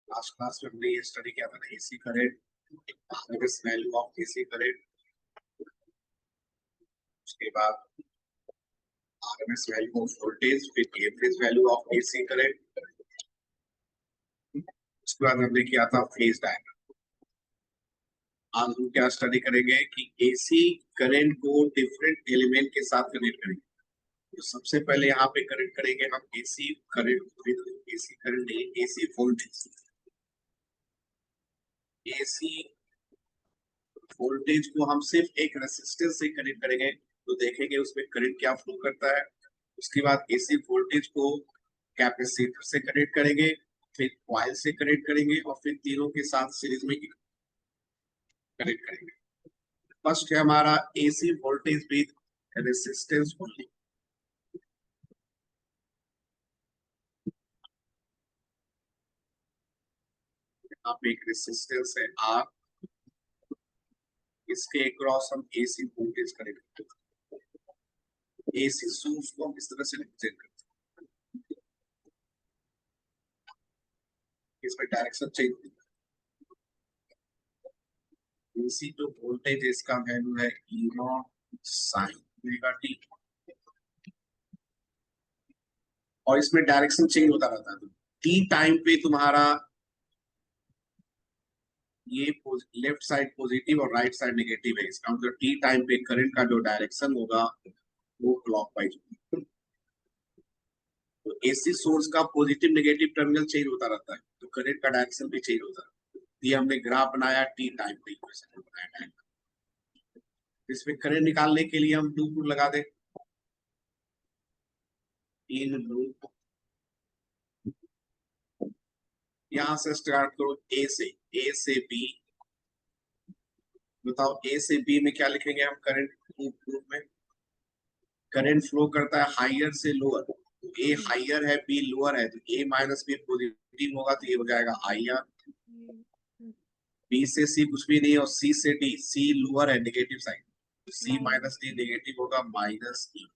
Last class में हमने ये स्टडी किया था AC current, RMS value of AC current, उसके बाद आरएमएस वैल्यू ऑफ वोल्टेज, फिर average value of AC current. उसके बाद हमने किया था फेज डायग्राम। आज हम क्या स्टडी करेंगे कि एसी करंट को डिफरेंट एलिमेंट के साथ कनेक्ट करेंगे। तो सबसे पहले यहाँ पे कनेक्ट करेंगे हम एसी करंट, एसी करंट नहीं, एसी वोल्टेज। एसी वोल्टेज को हम सिर्फ एक रेसिस्टेंस से कनेक्ट करेंगे तो देखेंगे उसमें करंट क्या फ्लो करता है। उसके बाद एसी वोल्टेज को कैपेसिटर से कनेक्ट करेंगे, फिर कॉइल से कनेक्ट करेंगे और फिर तीनों के साथ सीरीज में कनेक्ट करेंगे। फर्स्ट है हमारा AC voltage with resistance only. यहाँ पे एक रेसिस्टेंस है आर, इसके अक्रॉस हम एसी वोल्टेज कनेक्ट करते हैं। एसी सोर्स को हम इस तरह से रिप्रेजेंट करते हैं, इसमें डायरेक्शन चेंज होता है। एसी जो वोल्टेज है इसका वैल्यू है E naught sine omega T, और इसमें डायरेक्शन चेंज होता रहता है। टी टाइम पे तुम्हारा ये लेफ्ट साइड पॉजिटिव और राइट साइड नेगेटिव है, इसका मतलब टी टाइम पे करंट का जो डायरेक्शन होगा वो क्लॉकवाइज होगा। तो एसी सोर्स का पॉजिटिव नेगेटिव टर्मिनल चेंज होता रहता है, तो करंट का डायरेक्शन भी चेंज होता है। ये हमने ग्राफ बनाया टी टाइम पे, इक्वेशन बनाया टाइम। इसमें करंट निकालने के लिए हम लूप लगा दें। इन लूप यहां से स्टार्ट करो ए से बी। बताओ ए से बी में क्या लिखेंगे हम करंट लूप में? करंट फ्लो करता है हाइयर से लोअर, तो ए हाइयर है बी लोअर है, तो ए माइनस बी पॉजिटिव होगा तो ये हो जाएगा हाइयर। बी से सी कुछ भी नहीं, और सी से डी, सी लोअर है नेगेटिव साइड, तो सी माइनस डी नेगेटिव होगा minus E.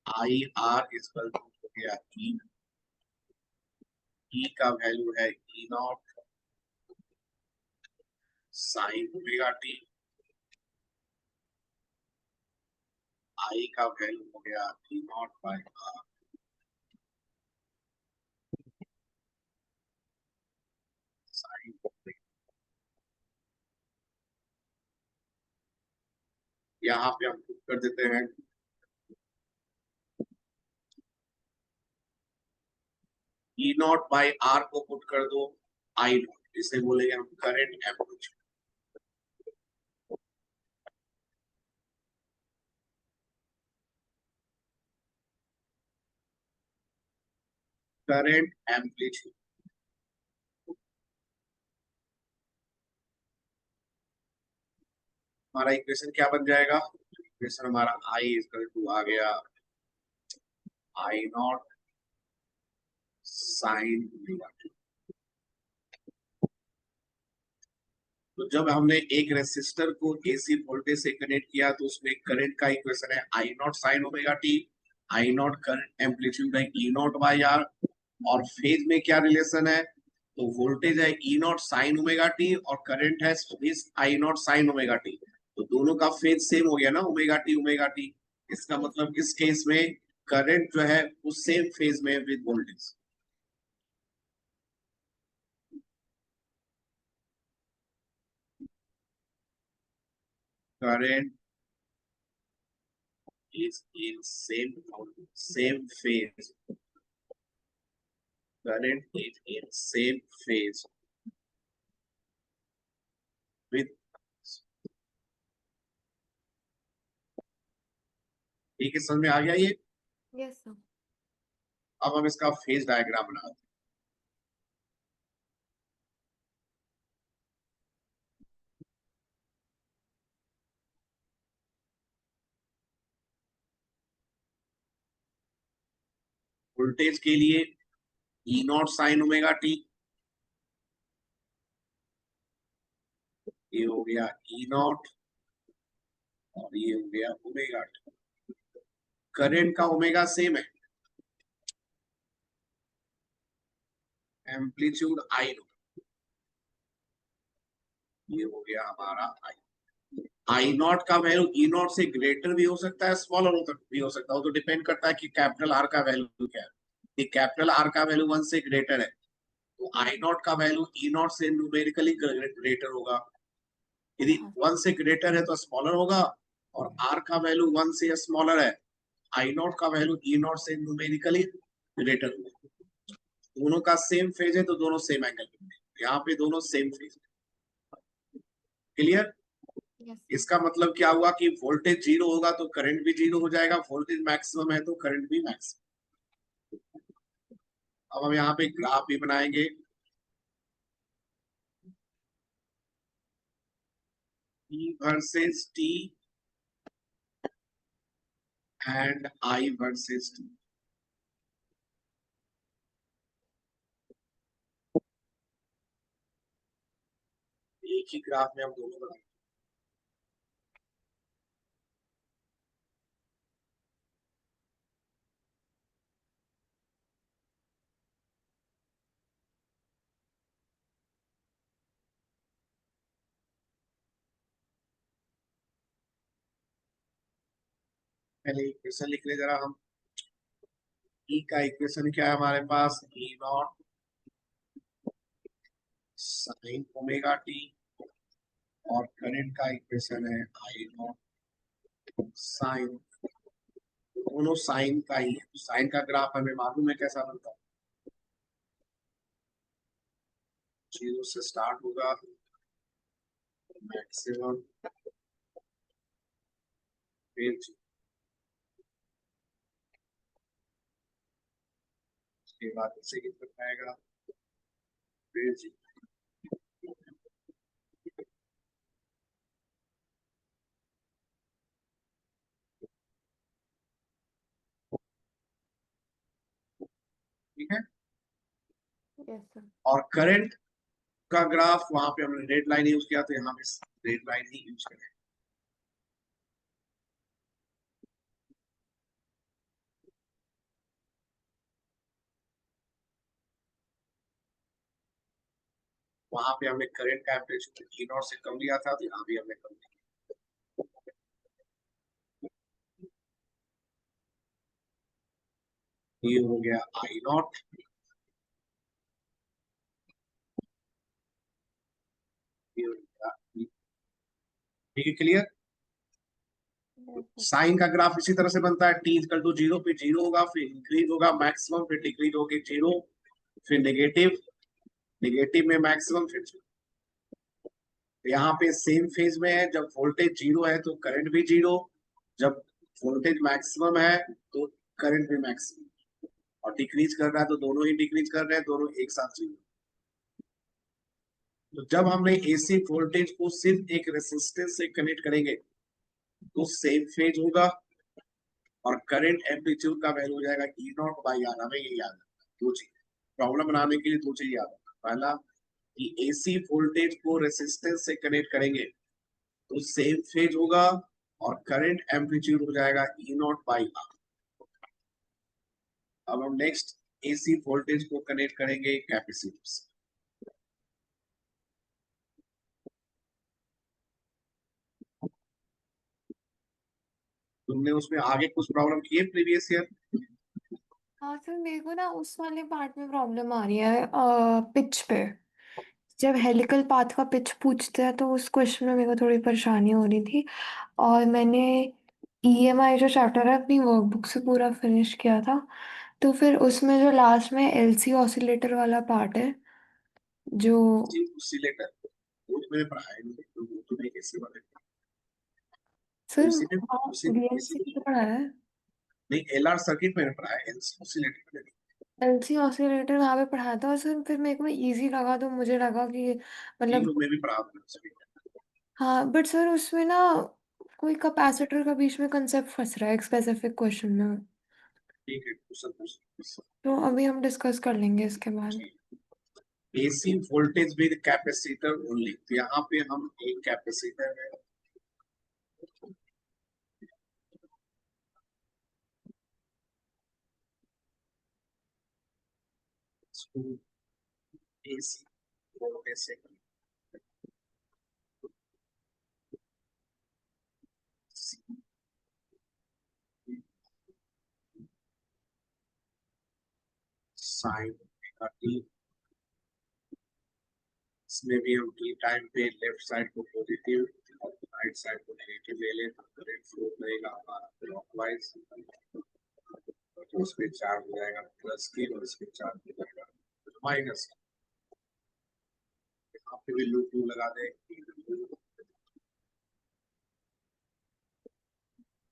I R equal to हो गया ई, ई का वैल्यू है E naught sine omega T, I का वैल्यू हो गया E not by R sine omega. यहाँ पे हम पुट कर देते हैं ई नॉट बाई आर को पुट कर दो आई नॉट, इसे बोलेंगे हम करंट एम्पलीट्यूड। करंट एम्पलीट्यूड हमारा इक्वेशन क्या बन जाएगा? इक्वेशन हमारा आई इक्वल टू आ गया I naught sine omega T. तो जब हमने एक रेसिस्टर को एसी वोल्टेज से कनेक्ट किया तो उसमें करंट का इक्वेशन है I naught sine omega T, I naught current amplitude है ई नॉट बाई आर, और फेज में क्या रिलेशन है? तो वोल्टेज है E naught sine omega T और करंट है I naught sine omega T, तो दोनों का फेज सेम हो गया ना, ओमेगा टी ओमेगा टी। इसका मतलब इस केस में करंट जो है वो सेम फेज में with voltage. Current is in same phase, current is in same phase with। ठीक है, समझ में आ गया ये? Yes sir. अब हम इसका फेज डायग्राम बनाते हैं। वोल्टेज के लिए ई नॉट साइन ओमेगा टी, ये हो गया ई नॉट और ये हो गया ओमेगा टी। करंट का ओमेगा सेम है, एम्पलीट्यूड आई नॉट, ये हो गया हमारा आई। आई नॉट का वैल्यू ई नॉट से ग्रेटर भी हो सकता है, स्मॉलर भी हो सकता है, वो तो डिपेंड करता है कि कैपिटल आर का वैल्यू क्या है। कैपिटल आर का वैल्यू 1 से ग्रेटर है तो आई नॉट का वैल्यू ई नॉट से न्यूमेरिकली ग्रेटर होगा। यदि 1 से ग्रेटर है तो स्मॉलर होगा, और आर का वैल्यू 1 से स्मॉलर है, आई नॉट का वैल्यू ई नॉट से न्यूमेरिकली ग्रेटर होगा। दोनों का सेम फेज है तो दोनों सेम एंगल पे, यहाँ पे दोनों सेम फेज। क्लियर? Yes. इसका मतलब क्या हुआ कि वोल्टेज जीरो होगा तो करंट भी जीरो हो जाएगा, वोल्टेज मैक्सिमम है तो करंट भी मैक्सिमम। अब हम यहाँ पे ग्राफ भी बनाएंगे। E versus T and I versus T। एक ही ग्राफ में हम दोनों बनाएंगे। पहले इक्वेशन लिख ले जरा हम। E का इक्वेशन क्या है हमारे पास? E not sine omega T, और करंट का इक्वेशन है I नॉट साइन, दोनों साइन का ही है। साइन का ग्राफ हमें मालूम है कैसा बनता है, जीरो से स्टार्ट होगा, मैक्सिमम, फिर उसके बाद इसे कितना आएगा, फिर ठीक है। Yes, sir. और करंट का ग्राफ वहां पे हमने रेड लाइन यूज किया तो यहाँ पे रेड लाइन ही यूज करें। वहां पे हमने करंट का एम्पलीट्यूड ई नॉट से कम लिया था तो यहाँ भी हमने कम लिया। ये हो गया आई नॉट, ये हो गया E। ठीक है, क्लियर? Yes, sir. साइन का ग्राफ इसी तरह से बनता है, टी इक्वल टू जीरो, फिर जीरो होगा, फिर इंक्रीज होगा मैक्सिमम, फिर डिक्रीज होगी जीरो, फिर नेगेटिव, नेगेटिव में मैक्सिमम, फिर जीरो। यहाँ पे सेम फेज में है, जब वोल्टेज जीरो है तो करंट भी जीरो, जब वोल्टेज मैक्सिमम है तो करंट भी मैक्सिमम, और डिक्रीज कर रहा है तो दोनों ही डिक्रीज कर रहे हैं, दोनों एक साथ जीरो। तो जब हमने एसी वोल्टेज को सिर्फ एक रेसिस्टेंस से कनेक्ट करेंगे तो सेम फेज होगा, और करंट एम्पलीट्यूड का वैल्यू हो जाएगा ई नॉट बाई आर। हमें ये याद है, दो चीज प्रॉब्लम बनाने के लिए, दो चीज याद है। पहला कि एसी वोल्टेज को रेसिस्टेंस से कनेक्ट करेंगे तो सेम फेज होगा, और करंट एम्पलीट्यूड हो जाएगा ई नॉट बाई आर। अब हम नेक्स्ट एसी वोल्टेज को कनेक्ट करेंगे कैपेसिटर से। तुमने उसमें आगे कुछ प्रॉब्लम किए प्रीवियस ईयर? हाँ सर, मेरे को ना उस वाले पार्ट में प्रॉब्लम आ रही है, पिच पे। जब हेलिकल पाथ का पिच पूछते हैं तो उस क्वेश्चन में मेरे को थोड़ी परेशानी हो रही थी, और मैंने ईएमआई जो चैप्टर है अपनी वर्कबुक से पूरा फिनिश किया था। तो फिर उसमें जो लास्ट में एलसी ऑसिलेटर वाला पार्ट है, जो ऑसिलेटर वो तो मैंने पढ़ा है, वो तो नहीं कैसे वाले सर, उसी में, हाँ उसी वीएलसी इसी की तो पढ़ा है। नहीं, एलआर सर्किट मैंने पढ़ा है, ऑसिलेटर मैंने एलसी ऑसिलेटर वहाँ पे पढ़ा था, और सर फिर मेरे को इजी लगा तो मुझे लगा कि तीन मतलब, लोग में भी पढ़ा था सभी। हाँ बट सर उसमें ना कोई कैपेसिटर का बीच में कंसेप्ट फंस रहा है एक स्पेसिफिक क्वेश्चन में। ठीक है, क्वेश्चन पूछ। तो अभी हम डिस्कस कर लेंगे इसके बाद। AC voltage with capacitor only, तो यहाँ पे हम एक कैपेसिटर है, AC वोल्टेज से साइन ओमेगा टी, इसमें भी हम टी टाइम पे लेफ्ट साइड को पॉजिटिव और राइट साइड को नेगेटिव ले लें तो करंट फ्लो करेगा हमारा क्लॉकवाइज, तो उस पे चार्ज हो जाएगा प्लस की और इस पे चार्ज हो जाएगा माइनस। यहाँ पे भी लूप लगा दे,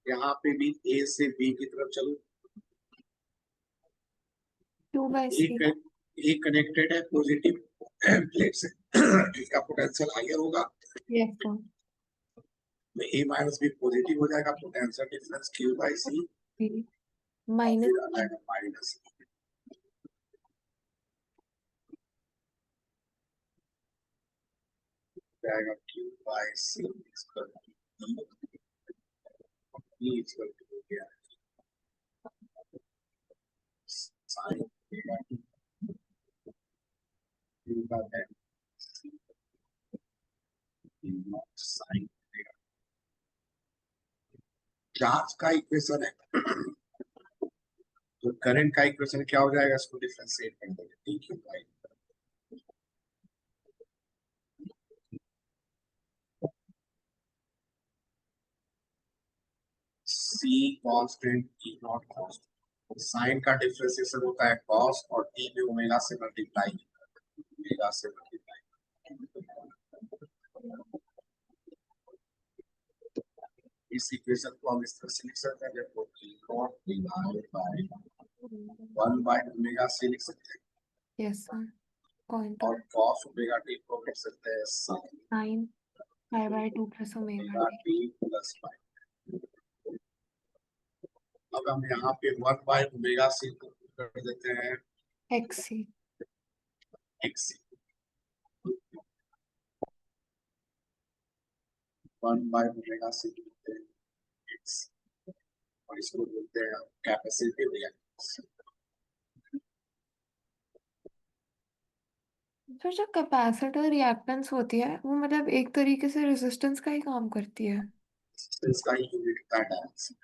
यहाँ पे भी ए से बी की तरफ चलो, Q/C। एक कनेक्टेड है पॉजिटिव प्लेट से, इसका पोटेंशियल हायर होगा, यस सर। तो ए माइनस बी पॉजिटिव हो जाएगा, potential difference Q by C minus फिर आ जाएगा माइनस जाएगा Q by C equal to हो गया साइन क्यू का साइन चार्ज का इक्वेशन है, तो करंट का इक्वेशन क्या हो जाएगा, इसको डिफरेंशिएट कर देंगे, D Q by C constant E naught constant, sine का डिफरेंशिएशन होता है कॉस और टी में ओमेगा से मल्टीप्लाई, ओमेगा से मल्टीप्लाई, इस इक्वेशन को हम इस तरह से लिख सकते हैं, जब E naught divided by 1 by omega से लिख सकते हैं, यस सर। और cos ओमेगा टी को लिख सकते हैं sine π/2 plus omega omega T plus pi. अब हम यहाँ पे 1 बाय ओमेगा सी को कर देते हैं XC। X, 1 by omega C बोलते हैं एक्स, और इसको बोलते हैं कैपेसिटिव रिएक्टेंस। फिर जो कैपेसिटर रिएक्टेंस होती है वो मतलब एक तरीके से रेजिस्टेंस का ही काम करती है। इसका यूनिट का डायरेक्शन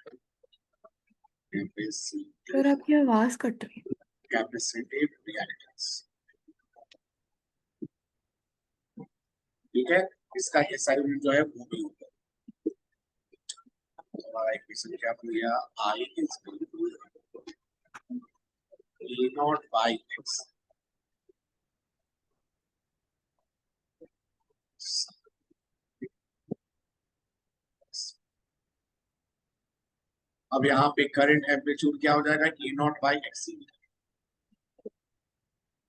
कैपेसिटिव, फिर आपकी आवाज कट रही है। कैपेसिटिव रिएक्टेंस, ठीक है, इसका ऐसा यूनिट जो है वो भी होता है। हमारा इक्वेशन क्या बन गया, I is equal to A naught by X, अब यहाँ पे करंट एम्पलीट्यूड क्या हो जाएगा, E not by X,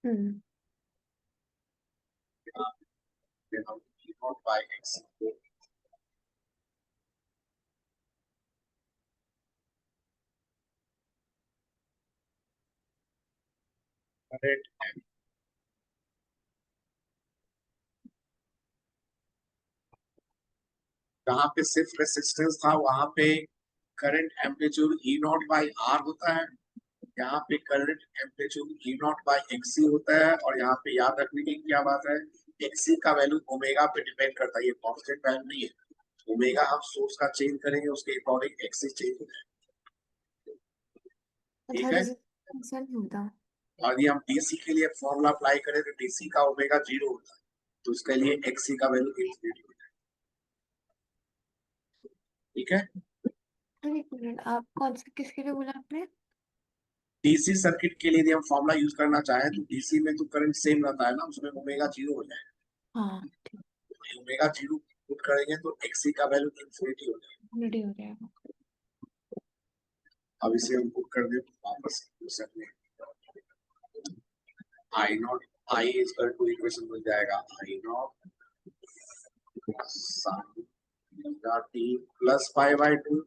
hmm. E not by X current, जहाँ पे सिर्फ रेसिस्टेंस था वहां पे current amplitude E not by R होता है, यहाँ पे current amplitude E not by XC होता है, और यहाँ पे याद रखने की क्या बात है, एक्सी का वैल्यू ओमेगा पे डिपेंड करता है, ये कांस्टेंट वैल्यू नहीं है, ओमेगा हम सोर्स का चेंज करेंगे उसके अकॉर्डिंग एक्सी चेंज हो जाएगा, ठीक है। नहीं होता। और यदि हम डीसी के लिए फॉर्मूला अप्लाई करें तो डीसी का ओमेगा 0 होता है, तो उसके लिए एक्सी का वैल्यू इंफिनिटी हो जाएगा, ठीक है। एक मिनट, आप कौन से किसके लिए बोला आपने? डीसी सर्किट के लिए यदि हम फॉर्मूला यूज करना चाहें तो डीसी में तो करंट सेम रहता है ना, उसमें ओमेगा 0 हो जाएगा, हाँ ठीक ओमेगा 0 पुट करेंगे तो एक्सी का वैल्यू इंफिनिटी हो जाएगा। रेडी हो जाएगा। अब इसे हम पुट कर दें वापस क्वेश्चन में, I naught I is equal to equation मिल जाएगा I naught sine omega T plus pi by 2,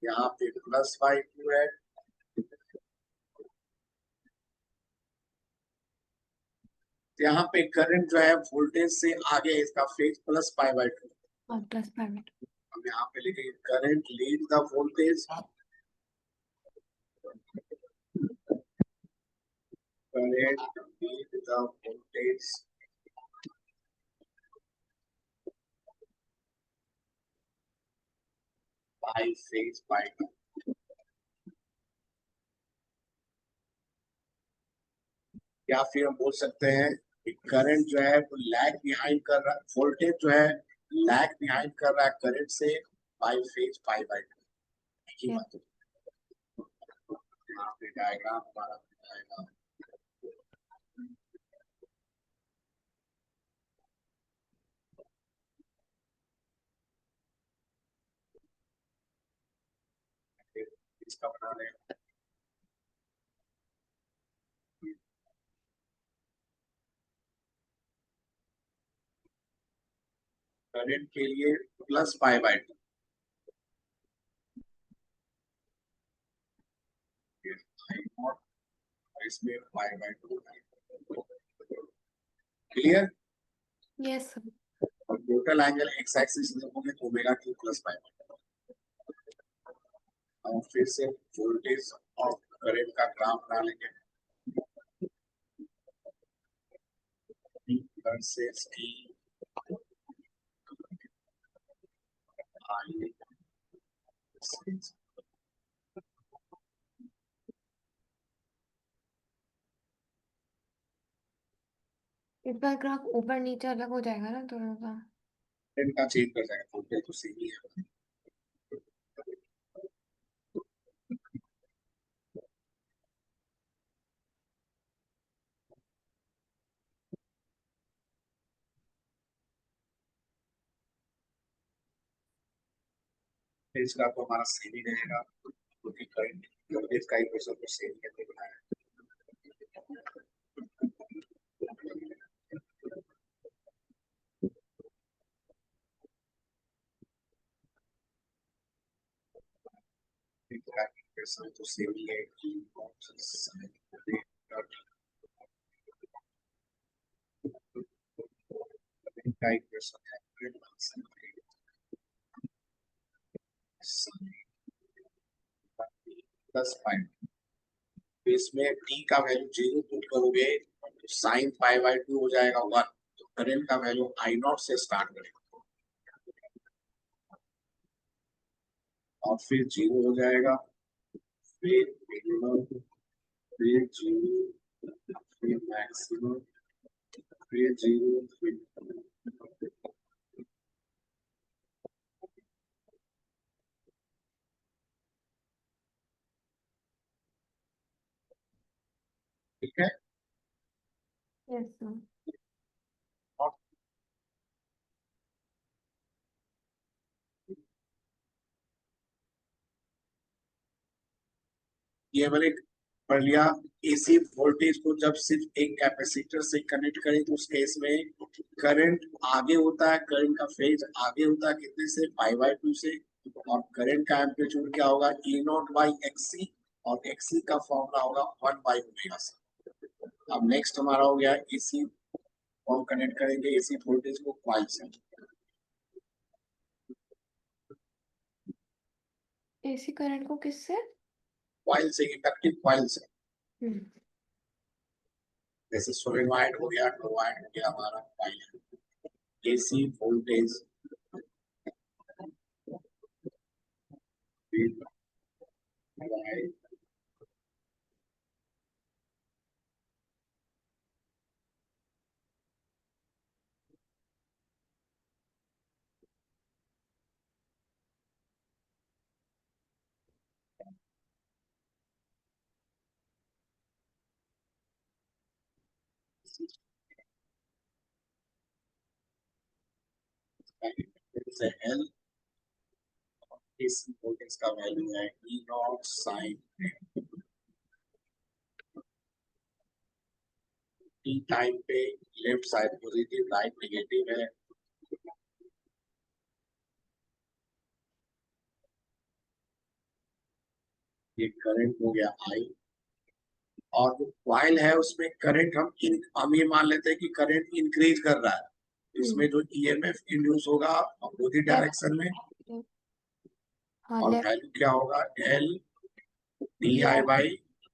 यहाँ पे प्लस पाई 2 है, यहाँ पे करंट जो है वोल्टेज से आगे इसका फेज प्लस पाई बाई 2, हाँ प्लस पेमेंट। हम यहाँ पे लिखेंगे current lead the voltage, current the voltage by phase by time, या फिर हम बोल सकते हैं कि करंट जो है वो लैग बिहाइंड कर रहा है, वोल्टेज जो है लैग बिहाइंड कर रहा है करंट से bye phase pi by two. ये बात है। यहाँ पे डायग्राम हमारा बन जाएगा। इसका बना रहे हैं करंट के लिए प्लस पाई बाय टू, इसमें pi by two. Clear? Yes sir. और टोटल एंगल एक्स एक्सिस देखोगे तो omega T plus pi by two. और फिर से वोल्टेज और करंट का ग्राफ बना लेंगे वर्सेस टी आई। इस बार ग्राफ ऊपर नीचे अलग हो जाएगा ना दोनों का। करंट का चेंज कर जाएगा, वोल्टेज तो सेम ही है। इसका तो हमारा सेम ही रहेगा क्योंकि करंट वोल्टेज का इक्वेशन तो सेम ही हमने बनाया है। इसका इक्वेशन तो सेम ही है कि का इक्वेशन है प्लस पाई। तो इसमें टी का वैल्यू जीरो पुट करोगे तो साइन पाई बाय टू हो जाएगा 1। तो करंट का वैल्यू आई नॉट से स्टार्ट करेगा और फिर जीरो हो जाएगा, फिर मिनिमम, फिर जीरो, फिर मैक्सिमम, फिर जीरो, फिर ठीक है। Yes sir. और ये मैंने पढ़ लिया। एसी वोल्टेज को जब सिर्फ एक कैपेसिटर से कनेक्ट करें तो उस केस में करंट आगे होता है, करंट का फेज आगे होता है कितने से, पाई बाय टू से। और करंट का एम्पलीट्यूड क्या होगा, ई नॉट बाई एक्सी, और एक्सी का फॉर्मूला होगा 1 बाई ओमेगा सी। अब नेक्स्ट हमारा हो गया एसी, हम कनेक्ट करेंगे एसी वोल्टेज को कॉइल से। एसी करंट को किससे? कॉइल से, इंडक्टिव कॉइल से। हम्म। जैसे सोलेनॉइड हो गया, टोरॉइड हो गया, हमारा कॉइल। एसी वोल्टेज से एल, एसी वोल्टेज का वैल्यू है E naught sign T time पे। Left side positive, right negative है। ये करंट हो गया आई, और जो कॉइल है उसमें करंट हम ये मान लेते हैं कि करंट इंक्रीज कर रहा है। इसमें जो ईएमएफ इंड्यूस होगा अपोजिट डायरेक्शन में, हाँ और लेफ्ट। वैल्यू क्या होगा, L D I by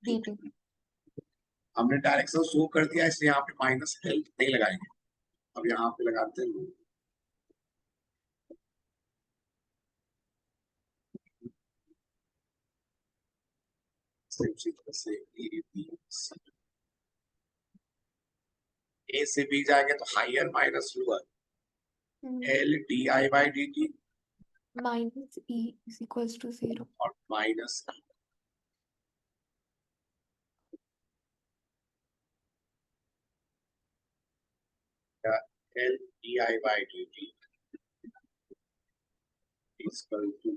D. D. हमने डायरेक्शन शो कर दिया इसलिए यहाँ पे माइनस एल नहीं लगाएंगे, अब यहाँ पे लगाते हैं से ए से बी जाएंगे तो higher minus lower L D I by D T minus E is equals to 0 और minus L D I by D T equal to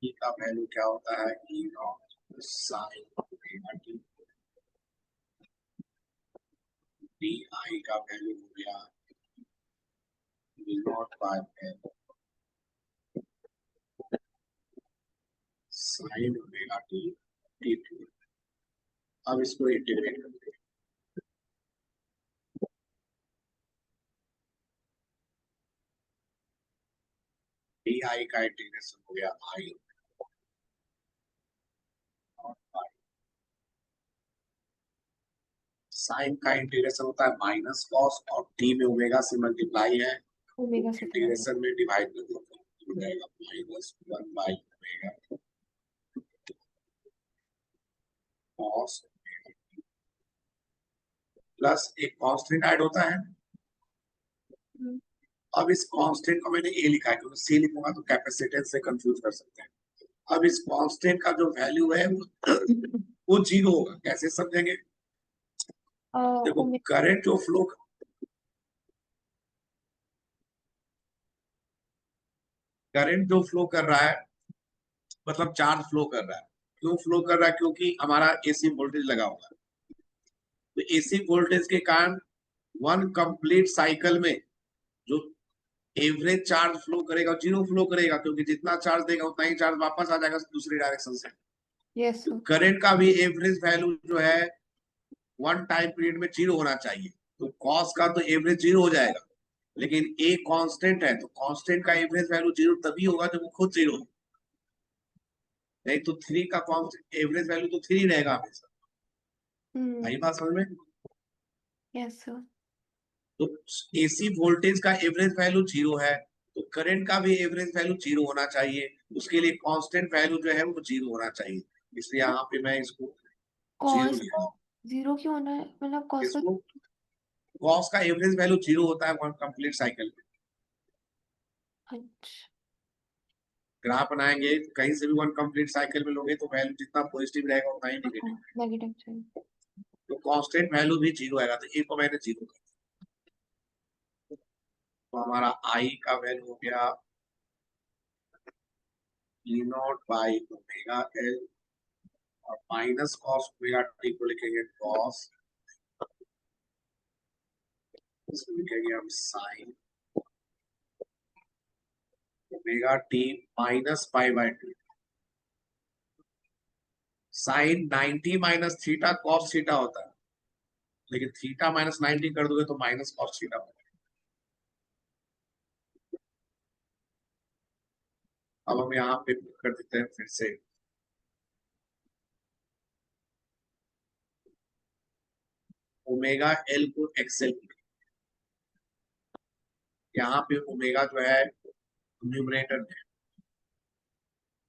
E का वैल्यू क्या होता है E naught sine omega T, D I का value हो गया E naught by L sine omega T T two. अब इसको इंटीग्रेट करते हैं, डी आई का इंटीग्रेशन हो गया आई साइन का इंटीग्रेशन होता है माइनस कॉस और टी में ओमेगा से मल्टीप्लाई है, ओमेगा से इंटीग्रेशन में डिवाइड कर देते हैं, हो जाएगा minus 1 by omega cos plus एक कांस्टेंट ऐड होता है। अब इस कांस्टेंट को मैंने ए लिखा है क्योंकि सी लिखूंगा तो कैपेसिटेंस से कंफ्यूज कर सकते हैं। अब इस कांस्टेंट का जो वैल्यू है वो जीरो होगा, कैसे समझेंगे? देखो करंट जो फ्लो कर रहा है मतलब चार्ज फ्लो कर रहा है, क्यों फ्लो कर रहा है? क्योंकि हमारा एसी वोल्टेज लगा हुआ है, तो एसी वोल्टेज के कारण वन कंप्लीट साइकिल में जो एवरेज चार्ज फ्लो करेगा जीरो फ्लो करेगा, क्योंकि जितना चार्ज देगा उतना ही चार्ज वापस आ जाएगा दूसरी डायरेक्शन से। यस तो करंट का भी एवरेज वैल्यू जो है वन टाइम पीरियड में जीरो होना चाहिए, तो कॉस का तो एवरेज जीरो हो जाएगा, लेकिन ए कांस्टेंट है तो कांस्टेंट का एवरेज वैल्यू जीरो तभी होगा जब वो खुद जीरो, नहीं तो थ्री का एवरेज वैल्यू तो थ्री रहेगा हमेशा। आई बात समझ में? Yes sir. तो एसी वोल्टेज का एवरेज वैल्यू जीरो है तो करंट का भी एवरेज वैल्यू जीरो होना चाहिए, उसके लिए कांस्टेंट वैल्यू जो है वो जीरो होना चाहिए, इसलिए यहाँ पे मैं इसको जीरो कॉस लिखा। जीरो क्यों होना है, मतलब कॉस का इसको कॉस का एवरेज वैल्यू जीरो होता है वन कंप्लीट साइकिल में। अच्छा ग्राफ बनाएंगे कहीं से भी वन कंप्लीट साइकिल में लोगे तो वैल्यू जितना पॉजिटिव रहेगा उतना ही नेगेटिव, नेगेटिव चाहिए। तो कांस्टेंट वैल्यू भी जीरो आएगा, तो ए को मैंने जीरो कर दिया। तो हमारा आई का वैल्यू हो गया E not by omega L और माइनस कॉस ओमेगा टी को लिखेंगे कॉस, इसको लिखेंगे हम sine omega T minus pi by 2। Sine 90 minus theta cos theta होता है, लेकिन थीटा माइनस 90 कर दोगे तो माइनस कॉस थीटा होगा। अब हम यहाँ पे कर देते हैं फिर से ओमेगा एल को एक्सएल, यहाँ पे ओमेगा जो है न्यूमरेटर में,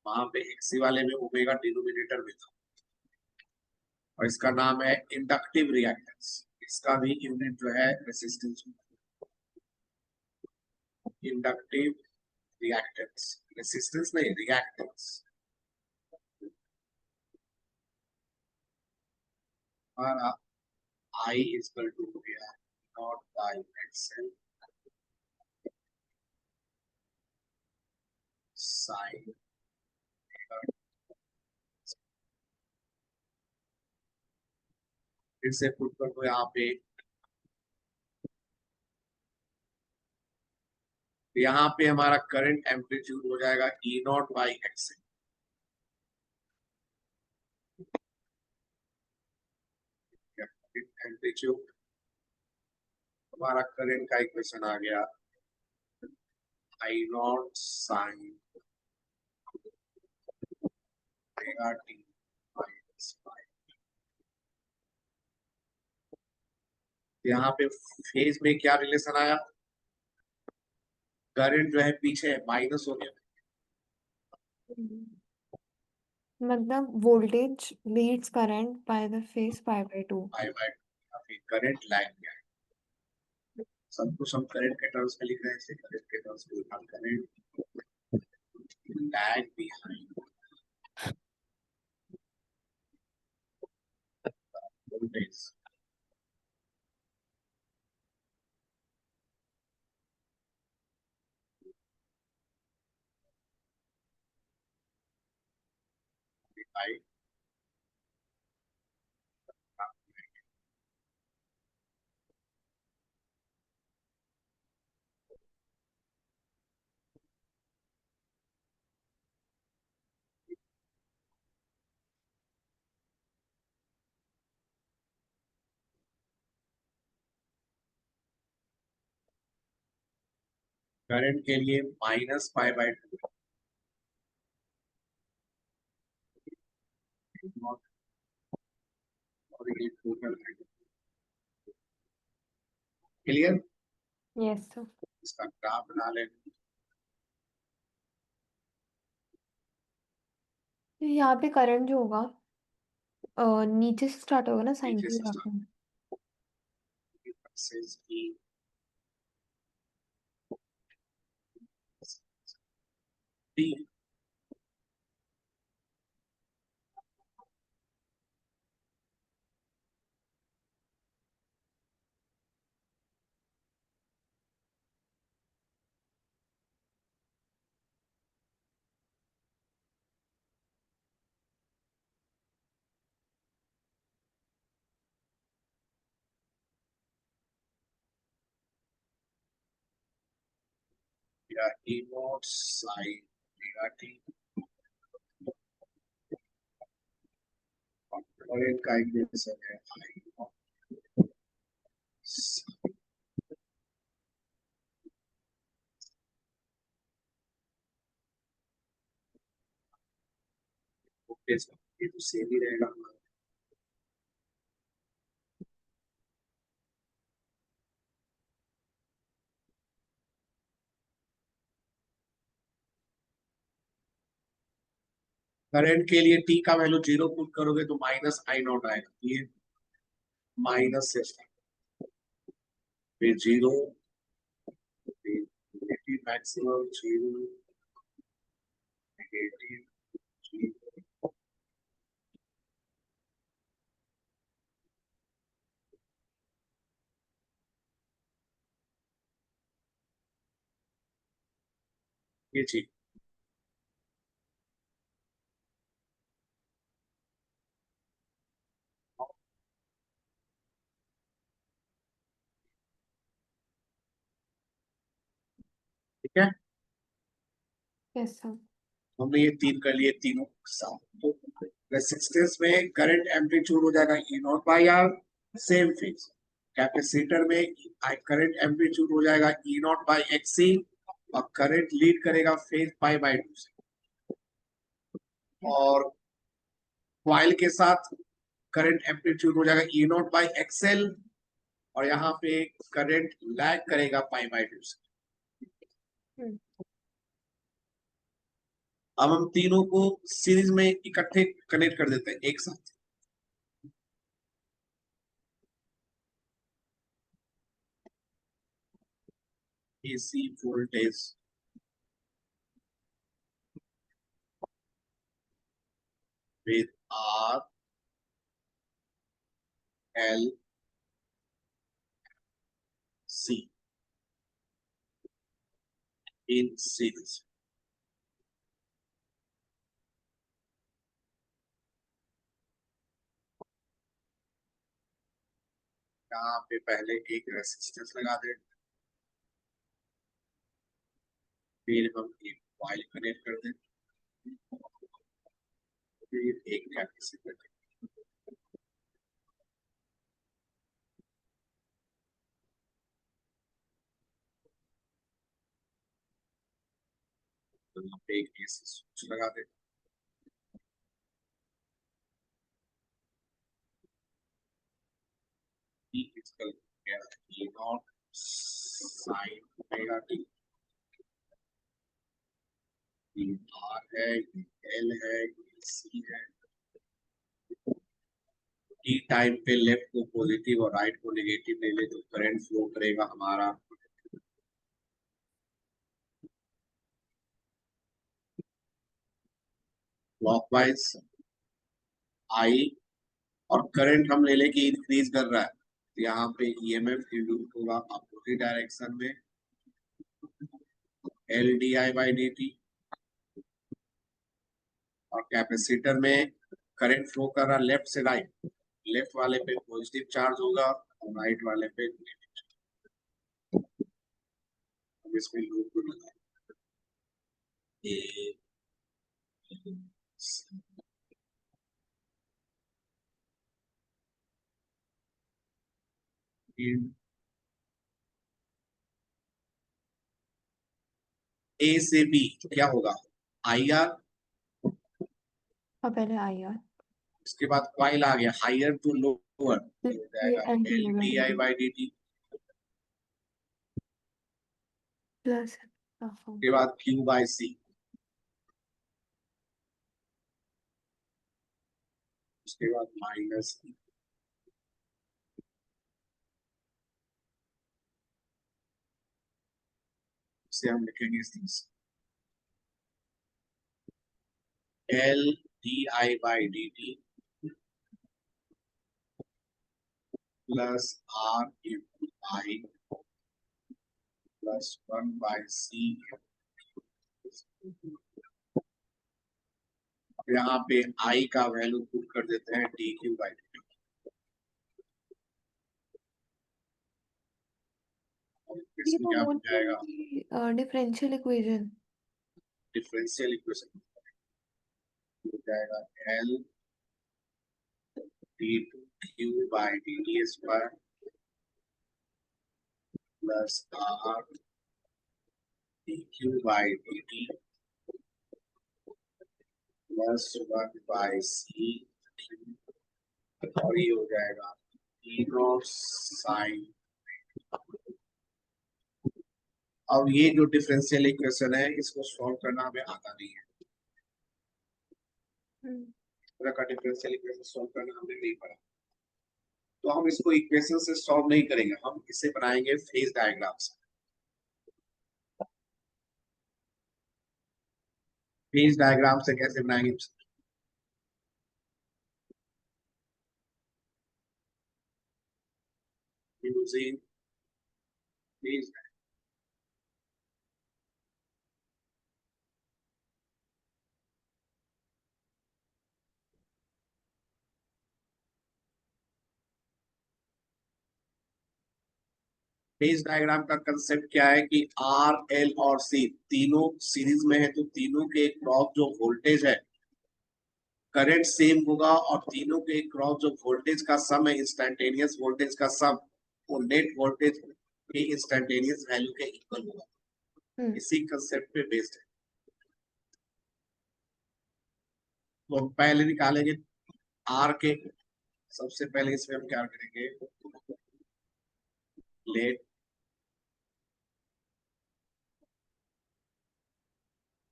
वहां पे एक्सी वाले में ओमेगा डिनोमिनेटर में था, और इसका नाम है इंडक्टिव रिएक्टेंस, इसका भी यूनिट जो है रेसिस्टेंस, इंडक्टिव रिएक्टेंस, रेसिस्टेंस नहीं रिएक्टेंस। हमारा आई इक्वल टू हो गया नॉट बाई एक्सएल साइन, फिर से पुट कर दो यहाँ पे, यहाँ पे हमारा करंट एम्पलीट्यूड हो जाएगा E not by XL, amplitude हमारा करंट का इक्वेशन आ गया I naught sine omega T minus pi, यहाँ पे फेज में क्या रिलेशन आया, करंट जो है पीछे माइनस हो गया, मतलब voltage leads current by the phase pi by 2। I by current lag गया है। सब कुछ हम करंट के टर्म्स में लिख रहे हैं, करंट के टर्म्स में लिखा, current lag behind voltage. I current के लिए माइनस पाई बाय 2 और ये टोटल क्लियर। Yes sir. इसका ग्राफ बना लें, यहाँ पे करंट जो होगा नीचे से स्टार्ट होगा ना साइन नीचे के से ग्राफ में। स्टार्ट की टी। या ई नॉट साइन ओमेगा टी और इनका इक्वेशन है आई नॉट ये तो सेम ही रहेगा। करंट के लिए टी का वैल्यू 0 पुट करोगे तो माइनस आई नॉट आएगा, ये माइनस से फिर 0 फिर मैक्सिमम 0 नेगेटिव 0 ये चीज। ठीक है, यस सर। हमने ये तीन कर लिए, तीनों साथ तो रेसिस्टेंस में करंट एम्पलीट्यूड हो जाएगा E not by R, same phase. Capacitor में करंट एम्पलीट्यूड हो जाएगा ई नॉट बाई एक्सी, और करंट लीड करेगा फेज पाई बाय 2 से। और कॉइल के साथ करंट एम्पलीट्यूड हो जाएगा ई नॉट बाई एक्सएल, और यहाँ पे करंट लैग करेगा पाई बाय 2 से। अब हम तीनों को सीरीज में इकट्ठे कनेक्ट कर देते हैं एक साथ। AC voltage with R L C in series। यहाँ पे पहले एक रेसिस्टेंस लगा दे, फिर हम एक कॉइल कनेक्ट कर दें, फिर एक कैपेसिटर, तो यहाँ पे एक एसी स्विच लगा दे, फिजिकल गया E naught sine omega T, ये आर है, ये एल है, ये सी है। टी टाइम पे लेफ्ट को पॉजिटिव और राइट को नेगेटिव ले ले तो करंट फ्लो करेगा हमारा क्लॉकवाइज आई, और करंट हम ले लेके इंक्रीज कर रहा है तो यहाँ पे ईएमएफ इंड्यूस होगा अपोजिट डायरेक्शन में, L D I by D T. और कैपेसिटर में करंट फ्लो कर रहा लेफ्ट से राइट, लेफ्ट वाले पे पॉजिटिव चार्ज होगा और राइट वाले पे नेगेटिव। अब इसमें लूप को लगाएं, ए से बी क्या होगा, आई आर, और पहले आई आर इसके बाद कॉइल आ गया हायर टू लोअर, हो ये जाएगा L L D I by D T. Plus उसके बाद क्यू बाई सी, उसके बाद माइनस, से हम लिखेंगे L D I by D T plus R into I plus 1/c। यहाँ पे आई का वैल्यू पुट कर देते हैं D Q by D T. ये इसमें तो क्या बोल बन जाएगा, डिफरेंशियल इक्वेशन। डिफरेंशियल इक्वेशन हो जाएगा L D two Q by D T square plus R D Q by D T plus 1/c, और ये हो जाएगा ई नॉट साइन। अब ये जो डिफरेंशियल इक्वेशन है इसको सॉल्व करना हमें आता नहीं है, इस तरह का डिफरेंशियल इक्वेशन सॉल्व करना हमने नहीं पढ़ा, तो हम इसको इक्वेशन से सॉल्व नहीं करेंगे, हम इसे बनाएंगे फेज डायग्राम से। फेज डायग्राम से कैसे बनाएंगे, यूजिंग फेज। फेज डायग्राम का कंसेप्ट क्या है कि आर एल और सी तीनों सीरीज में है तो तीनों के क्रॉस जो वोल्टेज है करंट सेम होगा, और तीनों के क्रॉस जो वोल्टेज का सम है इंस्टेंटेनियस वोल्टेज का सम वो नेट वोल्टेज के इंस्टेंटेनियस वैल्यू के इक्वल होगा। इसी कंसेप्ट पे बेस्ड है। तो हम पहले निकालेंगे आर के, सबसे पहले इसमें हम क्या करेंगे, लेट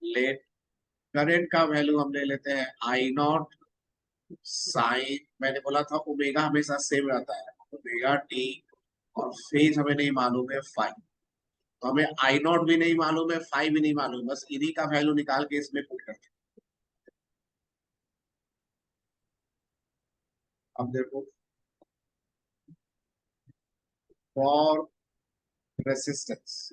लेट करंट का वैल्यू हम ले लेते हैं आई नॉट साइन, मैंने बोला था ओमेगा हमेशा सेम रहता है, ओमेगा टी, और फेज हमें नहीं मालूम है फाइव, तो हमें आई नॉट भी नहीं मालूम है, फाइव भी नहीं मालूम, बस इन्हीं का वैल्यू निकाल के इसमें पुट करते हैं। अब देखो फॉर रेसिस्टेंस,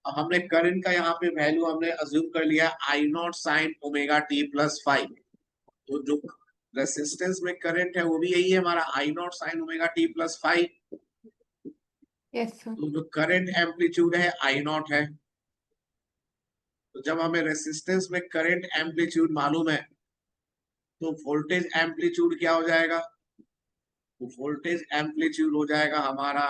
हमने करंट का यहाँ पे वैल्यू हमने अज्यूम कर लिया I naught sine omega T plus five, तो जो रेसिस्टेंस में करंट है वो भी यही है हमारा I naught sine omega T plus five. Yes sir. तो जो करंट एम्पलीट्यूड है आई नॉट है, तो जब हमें रेसिस्टेंस में करंट एम्पलीट्यूड मालूम है तो वोल्टेज एम्पलीट्यूड क्या हो जाएगा, तो वोल्टेज एम्पलीट्यूड हो जाएगा हमारा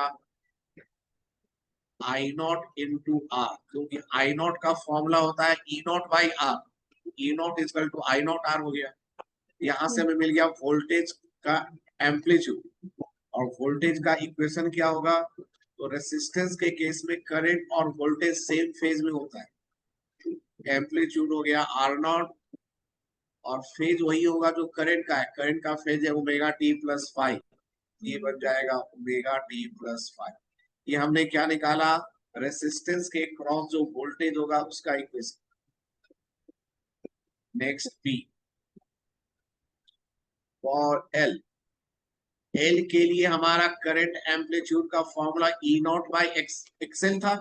आई नॉट इंटू आर, क्योंकि आई नॉट का फॉर्मूला होता है E not by R, E naught equal to I naught R हो गया। यहाँ से हमें मिल गया वोल्टेज का एम्पलीट्यूड, और वोल्टेज का इक्वेशन क्या होगा? तो रेसिस्टेंस के केस में करंट और वोल्टेज सेम फेज में होता है। एम्पलीट्यूड हो गया आर नॉट और फेज वही होगा जो करंट का है। करंट का फेज है ओमेगा टी प्लस फाइव, ये बन जाएगा ओमेगा टी प्लस फाइव। ये हमने क्या निकाला? रेसिस्टेंस के क्रॉस जो वोल्टेज होगा उसका इक्वेशन। नेक्स्ट पी और एल। एल के लिए हमारा करंट एम्पलीट्यूड का formula E not by XL था।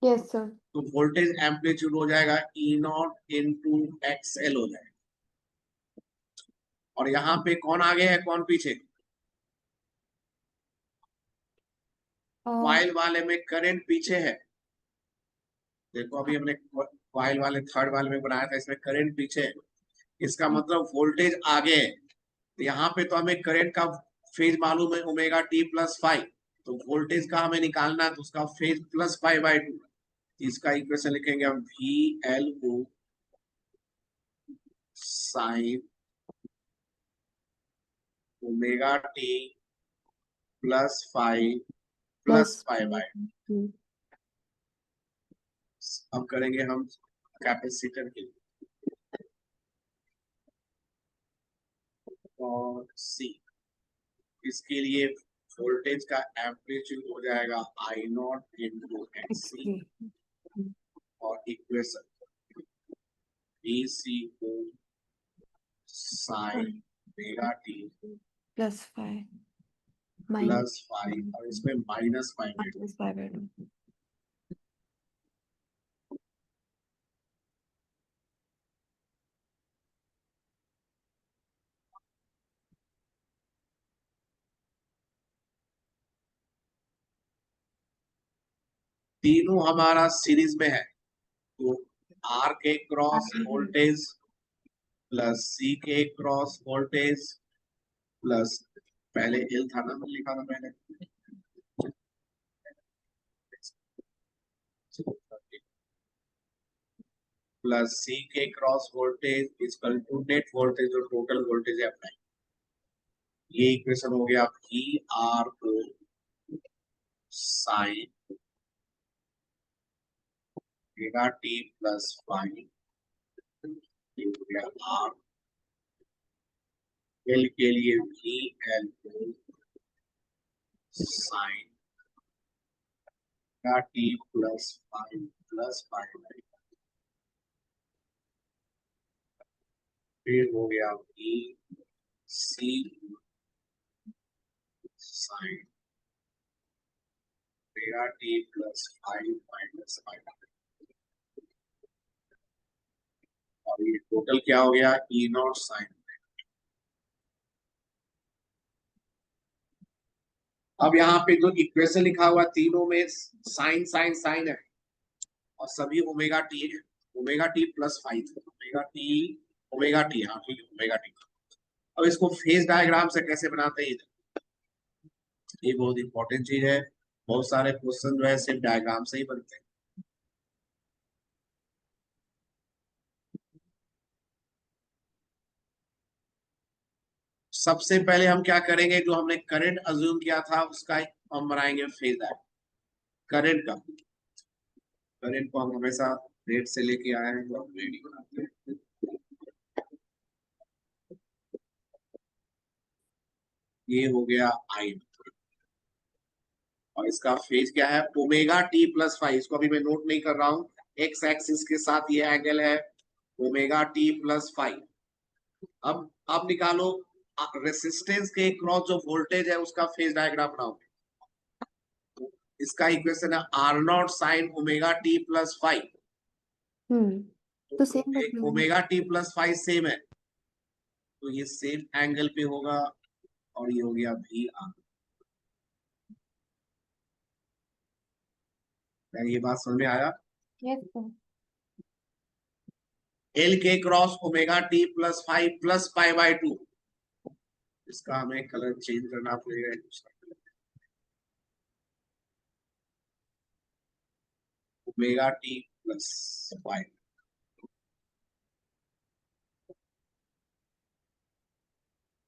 Yes sir. तो वोल्टेज एम्पलीट्यूड हो जाएगा ई नॉट इंटू एक्सएल हो जाएगा। और यहाँ पे कौन आगे है कौन पीछे? कॉइल वाले में करंट पीछे है। देखो अभी हमने कॉइल वाले थर्ड वाले में बनाया था, इसमें करंट पीछे है। इसका मतलब वोल्टेज आगे है। तो यहाँ पे तो हमें करंट का फेज मालूम है ओमेगा टी प्लस फाइव, तो वोल्टेज का हमें निकालना है, तो उसका phase plus five by two. इसका इक्वेशन लिखेंगे हम V L O sine omega T plus five plus plus five by. अब करेंगे हम कैपेसिटर के लिए। और सी, इसके लिए वोल्टेज का एम्पलीट्यूड हो जाएगा I naught into X C और equation E C O sine omega T plus five plus five और इसमें माइनस फाइव। Minus five. तीनों हमारा सीरीज में है, तो आर के क्रॉस वोल्टेज प्लस सी के क्रॉस वोल्टेज प्लस पहले एल था ना, लिखा था मैंने, प्लस सी के cross voltage equal to net voltage जो टोटल वोल्टेज है अपना। ये इक्वेशन हो गया V R O sine omega T plus five, ये हो गया आर। एल के लिए V L O sine omega T plus five, फिर हो गया V C sine omega T plus five minus five. और ये टोटल क्या हो गया? E naught sign. अब यहाँ पे जो इक्वेशन लिखा हुआ तीनों में साइन साइन साइन है और सभी ओमेगा टी है। Omega T plus five, omega T, हाँ ठीक है ओमेगा टी। अब इसको फेज डायग्राम से कैसे बनाते हैं, ये बहुत इंपॉर्टेंट चीज है। बहुत सारे क्वेश्चन जो है सिर्फ डायग्राम से ही बनते हैं। सबसे पहले हम क्या करेंगे, जो हमने करंट अज्यूम किया था उसका हम बनाएंगे फेज डायग्राम। करंट का, करंट को हम हमेशा रेट से लेके आए हैं तो हम रेट ही बनाते हैं। ये हो गया आई और इसका फेज क्या है? Omega T plus five. इसको अभी मैं नोट नहीं कर रहा हूँ, एक्स एक्सिस के साथ ये एंगल है ओमेगा टी प्लस फाइव। अब निकालो रेसिस्टेंस के क्रॉस जो वोल्टेज है उसका फेज डायग्राम बनाओ। इसका इक्वेशन है R not sine omega T plus five. तो सेम एक रखना है। Omega T plus five same है, तो ये सेम एंगल पे होगा और ये हो गया वी आर। ये बात समझ में आया? Yes sir. एल के cross omega T plus five plus pi by two. इसका हमें कलर चेंज करना पड़ेगा। ओमेगा टी प्लस फाइव,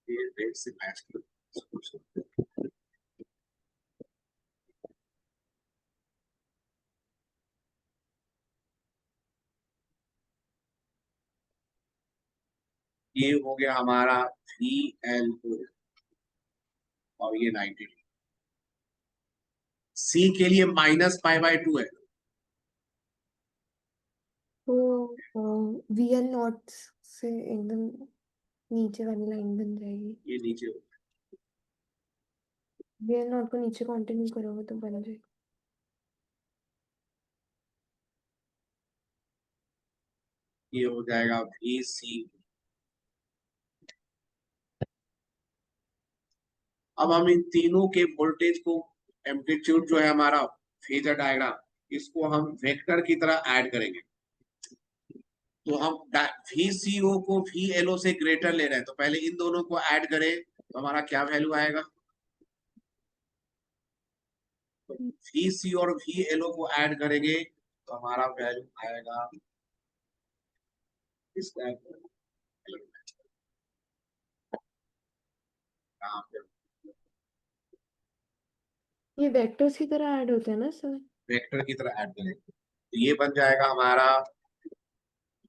ये रेट से मैच कर ये हो गया हमारा VLO और ये 90। सी के लिए -π/2 है, तो VL0 से एकदम नीचे वाली लाइन बन जाएगी। ये नीचे हो, VL0 को नीचे कंटिन्यू करोगे तो बन जाएगी। ये हो जाएगा VC। अब हम इन तीनों के वोल्टेज को, एम्पलीट्यूड जो है हमारा फेजर डायग्राम, इसको हम वेक्टर की तरह ऐड करेंगे। तो हम VCO को VLO से ग्रेटर ले रहे हैं, तो पहले इन दोनों को ऐड करें तो हमारा क्या वैल्यू आएगा। तो VC और VLO को ऐड करेंगे तो हमारा वैल्यू आएगा इसका यहाँ पे ये वेक्टर्स की तरह ऐड होते हैं ना सर? वेक्टर की तरह ऐड करेंगे तो ये बन जाएगा हमारा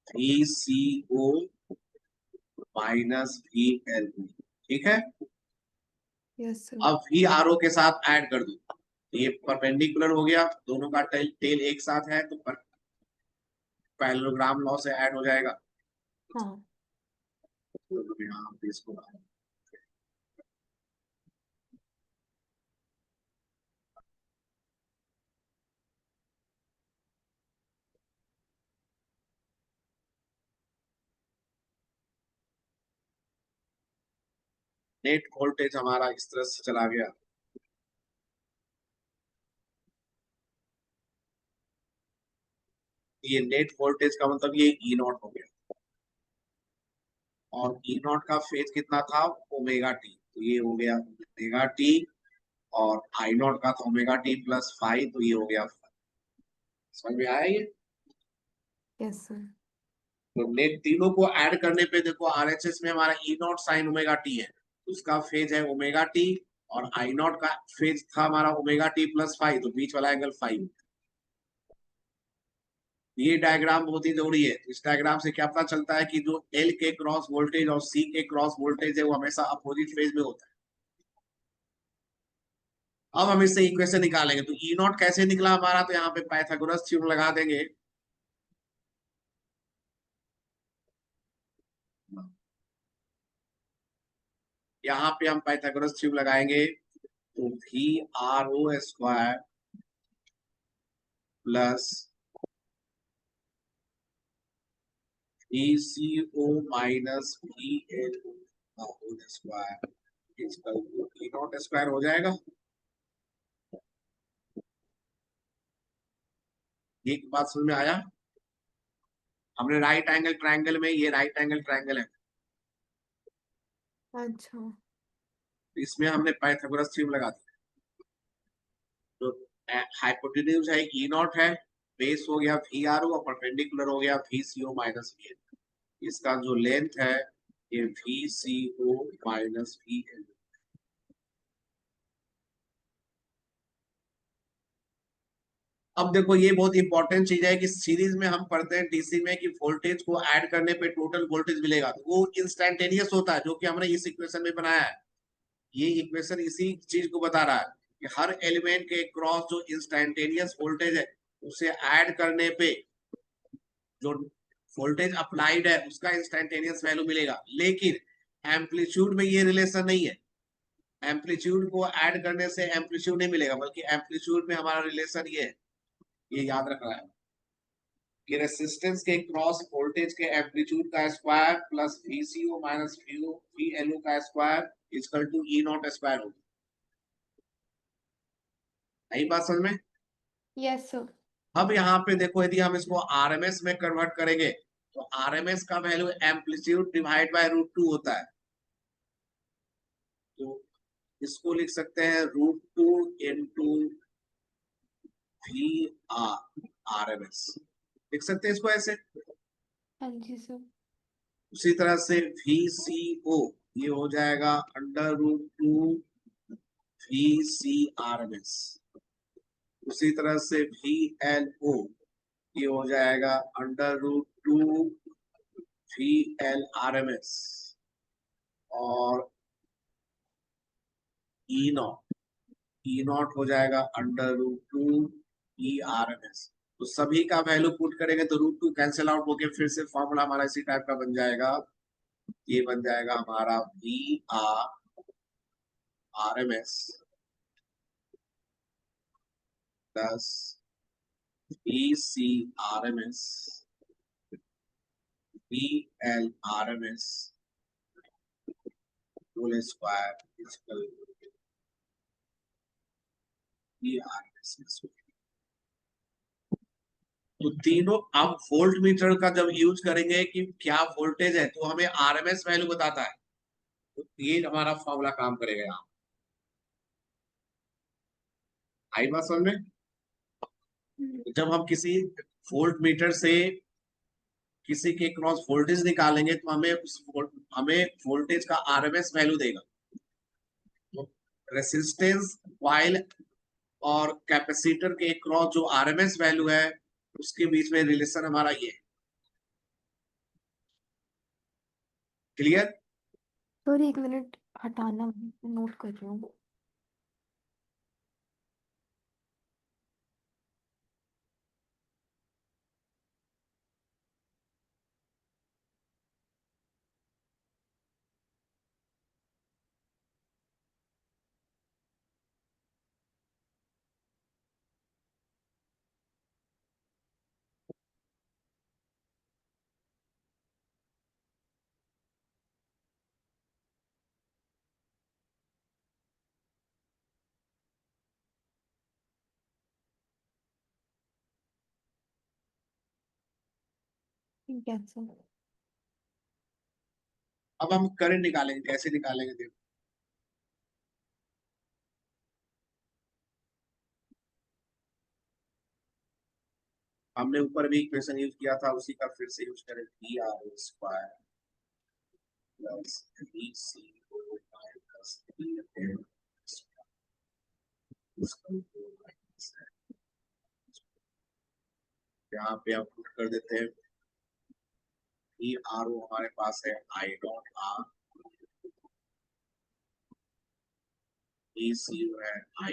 VCO -VLO। ठीक है। Yes sir. अब VRO के साथ ऐड कर दो, ये परपेंडिकुलर हो गया, दोनों का टेल एक साथ है तो पैरेललोग्राम लॉ से ऐड हो जाएगा। हाँ। तो यहाँ पे इसको नेट वोल्टेज हमारा इस तरह से चला गया। ये नेट वोल्टेज का मतलब ये E0 हो गया, और E0 का फेज कितना था, ω t, तो ये हो गया ω t, और I0 का था ω t+5, तो ये हो गया 5। समझ में आया ये। Yes sir. तो नेट तीनों को ऐड करने पे देखो RHS में हमारा E0 sin ω t है, उसका फेज है ω t, और I0 का फेज था हमारा ω t+5, तो बीच वाला एंगल 5। ये डायग्राम बहुत ही जरूरी है। इस डायग्राम से क्या पता चलता है कि जो L के क्रॉस वोल्टेज और C के क्रॉस वोल्टेज है वो हमेशा अपोजिट फेज में होता है। अब हम इससे इक्वेशन निकालेंगे, तो E0 कैसे निकला हमारा, तो यहाँ पे पाइथागोरस थ्योरम लगा देंगे। यहाँ पे हम पाइथागोरस थ्योरम लगाएंगे, तो VRO² plus VCO minus VLO का whole square equal to E0² हो जाएगा। एक बात समझ में आया। हमने राइट एंगल ट्रायंगल में, ये राइट एंगल ट्रायंगल है, अच्छा। इसमें हमने पाइथागोरस थ्योरम लगा दिया। तो हाइपोटेन्यूज है E0 है, बेस हो गया VRO, और परपेंडिकुलर हो गया VCO माइनस VLO। इसका जो लेंथ है ये VCO माइनस VLO। अब देखो ये बहुत इंपॉर्टेंट चीज है कि सीरीज में हम पढ़ते हैं डीसी में कि वोल्टेज को ऐड करने पे टोटल वोल्टेज मिलेगा, तो वो इंस्टैन्टेनियस होता है, जो कि हमने इस इक्वेशन में बनाया है। ये इक्वेशन इसी चीज को बता रहा है कि हर एलिमेंट के क्रॉस जो इंस्टैन्टेनियस वोल्टेज है उसे ऐड करने पे जो वोल्टेज अप्लाइड है उसका इंस्टैन्टेनियस वैल्यू मिलेगा। लेकिन एम्पलीट्यूड में ये रिलेशन नहीं है, एम्पलीट्यूड को ऐड करने से एम्पलीट्यूड नहीं मिलेगा, बल्कि एम्पलीट्यूड में हमारा रिलेशन ये है, ये याद रखना है कि रेसिस्टेंस के क्रॉस वोल्टेज के एम्पलीट्यूड का square plus VCO minus VLO का square equal to E0 square होगा। यही बात समझ में। Yes sir. अब यहाँ पे देखो, यदि हम इसको RMS में कन्वर्ट करेंगे तो RMS का वैल्यू एम्पलीट्यूड डिवाइड बाय √2 होता है, तो इसको लिख सकते हैं √2 इंटू VRMS, लिख सकते हैं इसको ऐसे। हाँ जी सर। उसी तरह से VCO ये हो जाएगा √2 VCRMS। उसी तरह से VLO ये हो जाएगा √2 VLRMS और E0 हो जाएगा √2 ERMS। तो सभी का वैल्यू पुट करेंगे तो √2 कैंसिल आउट होके फिर से फॉर्मूला हमारा इसी टाइप का बन जाएगा। ये बन जाएगा हमारा VRMS plus VCRMS VLRMS whole square equal ERMS। तो तीनों अब वोल्ट मीटर का जब यूज करेंगे कि क्या वोल्टेज है तो हमें आरएमएस वैल्यू बताता है, तो ये हमारा फॉर्मूला काम करेगा यहाँ। आई बात समझ में? जब हम किसी वोल्ट मीटर से किसी के क्रॉस वोल्टेज निकालेंगे तो हमें वोल्टेज का आरएमएस वैल्यू देगा। तो रेसिस्टेंस कॉइल और कैपेसिटर के क्रॉस जो आरएमएस वैल्यू है उसके बीच में रिलेशन हमारा ये है। क्लियर? सॉरी, 1 मिनट हटाना, नोट कर रही हूँ। कैंसिल। अब हम करंट निकालेंगे, कैसे निकालेंगे देखो। हमने ऊपर भी इक्वेशन यूज किया था उसी का फिर से यूज करें। PR square plus BC plus यहाँ पे हम पुट कर देते हैं ERO हमारे पास है I0R, ECU है I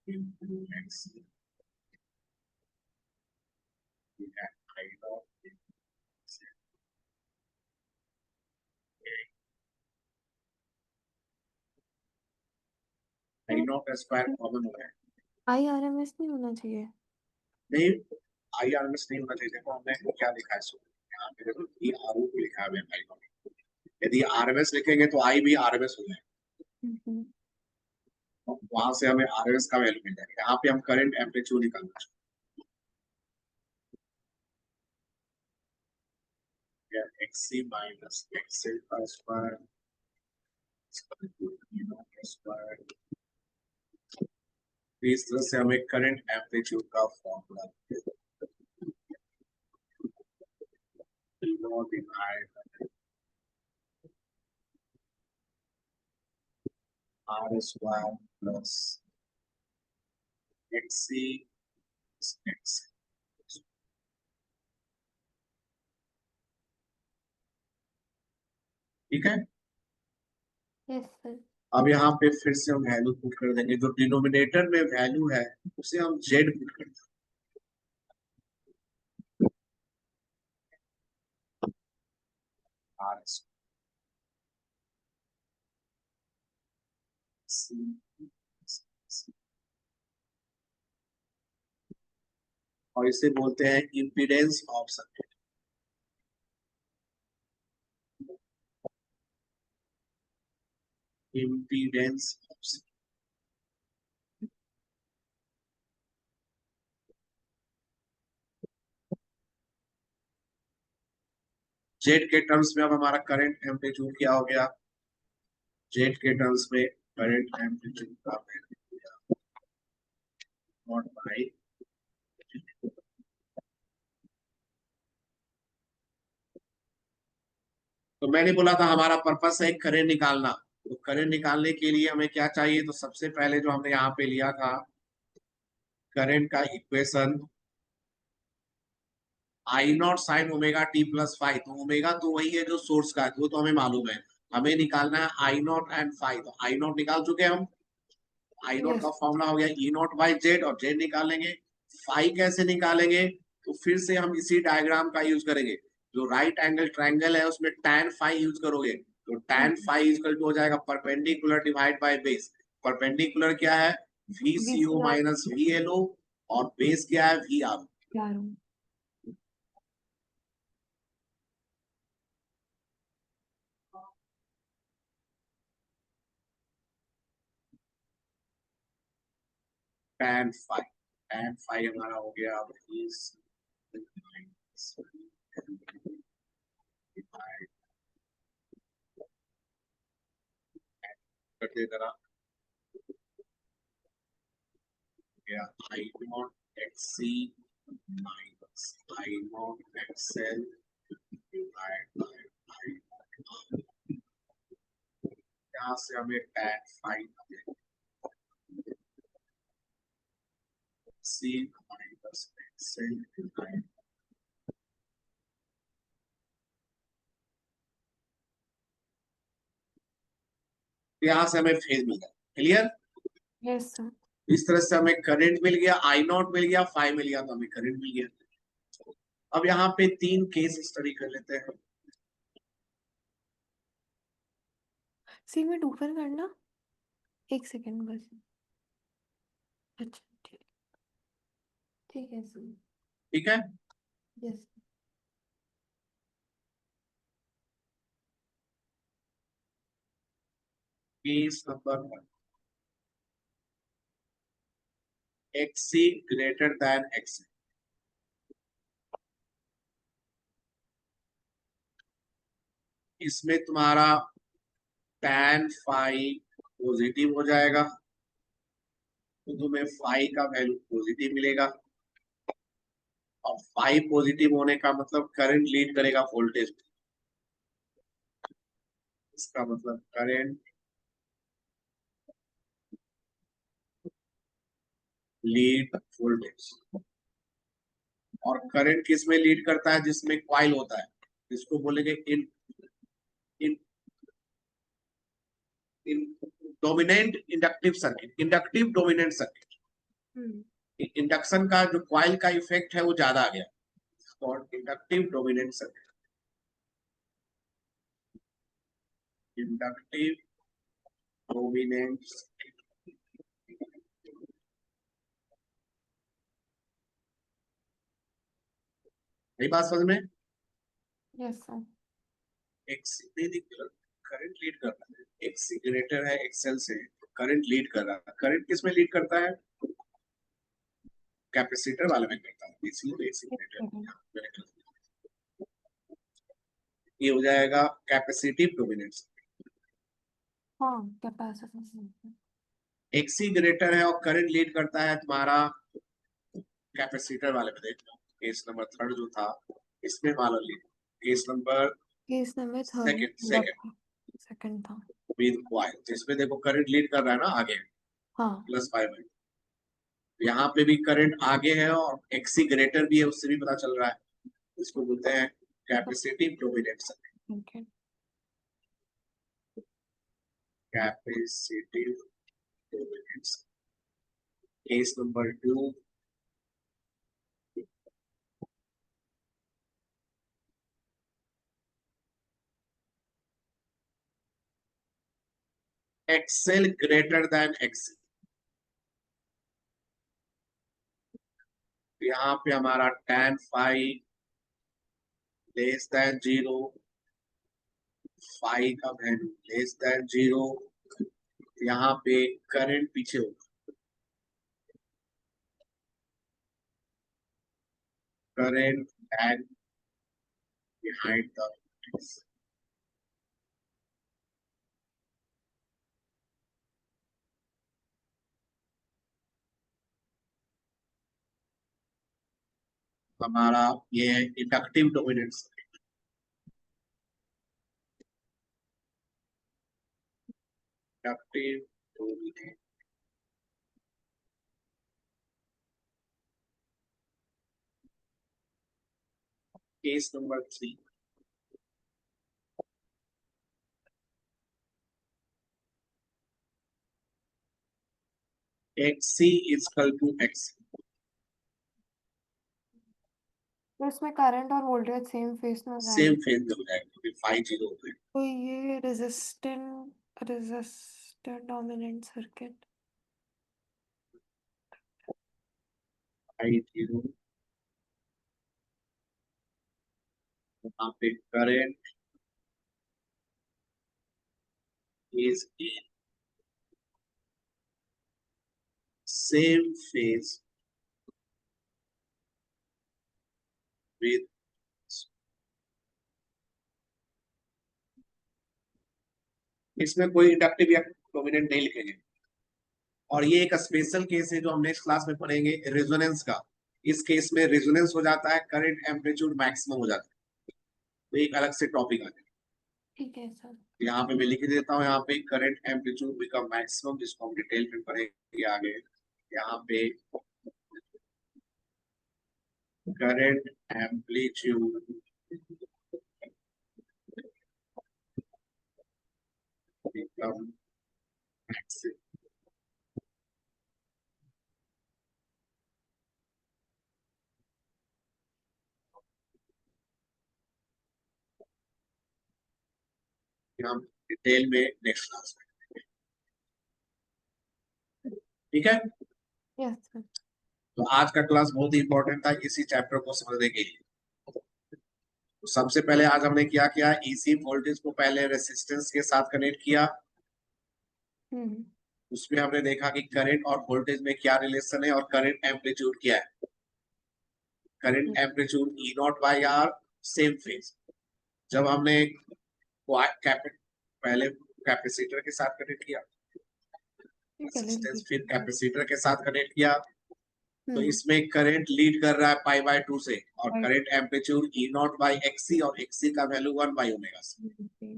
into X है I0 I0 का स्क्वायर कॉमन हो है। IRMS नहीं होना चाहिए। नहीं, IRMS नहीं होना चाहिए। देखो हमने क्या लिखा है यहाँ पे, देखो ERO को लिखा है I0। यदि RMS लिखेंगे तो I भी RMS हो जाएगा, वहां से हमें आरएमएस का वैल्यू मिल जाएगा। यहाँ पे हम करंट एम्पलीट्यूड निकालना चाहते हैं, XC माइनस XL का स्क्वायर स्क्वायर। इस तरह से हमें करंट एम्पलीट्यूड का formula R square plus XC X। ठीक है, यस सर। अब यहाँ पे फिर से हम वैल्यू पुट कर देंगे। जो डिनोमिनेटर में वैल्यू है उसे हम जेड पुट कर देंगे। R और इसे बोलते हैं impedance of circuit. Impedance of circuit Z के टर्म्स में अब हमारा करंट एम्पलीट्यूड क्या हो गया? जेड के टर्म्स में करंट एम्पलीट्यूड का वैल्यू नॉट बाई। तो मैंने बोला था हमारा पर्पस है करंट निकालना। तो करंट निकालने के लिए हमें क्या चाहिए? तो सबसे पहले जो हमने यहाँ पे लिया था करंट का इक्वेशन आई naught sine omega T plus five, तो ओमेगा तो वही है जो सोर्स का है, वो तो हमें मालूम है। हमें निकालना है आई नॉट एंड फाइव, तो आई नॉट निकाल चुके हम। आई नॉट का यस। फॉर्मूला हो गया ई नॉट बाई जेड, और जेड निकालेंगे। फाइव कैसे निकालेंगे? तो फिर से हम इसी डायग्राम का यूज करेंगे। जो राइट एंगल ट्राइंगल है उसमें tan फाइव यूज करोगे, तो tan फाइव इक्वल टू हो जाएगा perpendicular divide by base. Perpendicular क्या है? V C O VCR minus V L O, और बेस क्या है? V R. यार। tan फाइव हमारा हो गया करते जरा, गया I naught X C minus I naught X L divide by I naught. यहाँ से हमें tan five C minus X L divide, यहाँ से हमें फेज मिल गया। क्लियर? Yes sir. इस तरह से हमें करंट मिल गया, आई नॉट मिल गया, फाइव मिल गया, तो हमें करंट मिल गया। अब यहाँ पे तीन केस स्टडी कर लेते हैं। सी में डूपर करना, एक सेकेंड बस। अच्छा ठीक। ठीक है सर। ठीक है। Yes. Case number one, X C greater than X. इसमें तुम्हारा tan फाइव पॉजिटिव हो जाएगा, तो तुम्हें फाइव का वैल्यू पॉजिटिव मिलेगा। और फाइव पॉजिटिव होने का मतलब करंट लीड करेगा वोल्टेज। इसका मतलब करंट लीड वोल्टेज। और करंट किस में लीड करता है? जिसमें कॉइल होता है, जिसको बोलेंगे in in in dominant inductive circuit, inductive dominant circuit. Induction का जो कॉइल का इफेक्ट है वो ज्यादा आ गया, और inductive dominant circuit. Inductive dominant, यही बात समझ में? Yes sir. XC current lead कर रहा है, एक्सी ग्रेटर है एक्सएल से, करंट लीड कर रहा है। करंट किस में लीड करता है? कैपेसिटर वाले में करता है, इसलिए एक्सी एक सेकेंड। ग्रेटर। ये हो जाएगा कैपेसिटिव डोमिनेंस। हाँ कैपेसिटर। एक्सी ग्रेटर है और करंट लीड करता है तुम्हारा कैपेसिटर वाले में। देख लो केस नंबर थर्ड जो था, इसमें मान लो lead. Case number case number third में सेकंड सेकंड इंडक्टर सेकंड था। विद कॉइल, जिसमें देखो करंट लीड कर रहा है ना आगे, हाँ। प्लस फाइव है। यहाँ पे भी करंट आगे है और एक्सी ग्रेटर भी है, उससे भी पता चल रहा है। इसको बोलते हैं capacitive dominance. Okay. Capacitive dominance. Case number two, XL greater than XC. यहाँ पे हमारा tan five less than zero, five का वैल्यू लेस देन जीरो। यहाँ पे करंट पीछे होगा, current lag behind the voltage. हमारा ये है inductive dominance. Inductive dominance. Case number 3, XC is equal to X. तो इसमें करंट और वोल्टेज सेम फेस में हो सेम जाएंगे, फेज में हो जाएगा क्योंकि 5 0 हो गए। तो ये रेजिस्टेंट डोमिनेंट सर्किट 5 0, यहाँ पे current is in same phase with, इसमें कोई इंडक्टिव या डोमिनेंट नहीं लिखेंगे। और ये एक स्पेशल केस है जो हम नेक्स्ट क्लास में पढ़ेंगे, रेजोनेंस का। इस केस में रेजोनेंस हो जाता है, करंट एम्पलीट्यूड मैक्सिमम हो जाता है, तो एक अलग से टॉपिक आ जाएगा। ठीक है सर। यहाँ पे मैं लिख देता हूँ, यहाँ पे करंट एम्पलीट्यूड बिकम मैक्सिमम, जिसको हम डिटेल में पढ़ेंगे आगे। यहाँ पे करंट एम्पलीट्यूड बिकम मैक्सिमम। हम डिटेल में नेक्स्ट क्लास में, ठीक है। Yes sir. तो आज का क्लास बहुत ही इंपॉर्टेंट था इसी चैप्टर को समझने के लिए। तो सबसे पहले आज हमने क्या किया, एसी वोल्टेज को पहले रेसिस्टेंस के साथ कनेक्ट किया। उसमें हमने देखा कि करंट और वोल्टेज में क्या रिलेशन है और करंट एम्पलीट्यूड क्या है। Current amplitude E not by R, same phase. जब हमने पहले कैपेसिटर के साथ कनेक्ट किया, रेसिस्टेंस फिर कैपेसिटर के साथ कनेक्ट किया, तो इसमें करंट लीड कर रहा है पाई बाय 2 से, और current amplitude E not by XC, और एक्सी का वैल्यू 1 बाई ओमेगा से।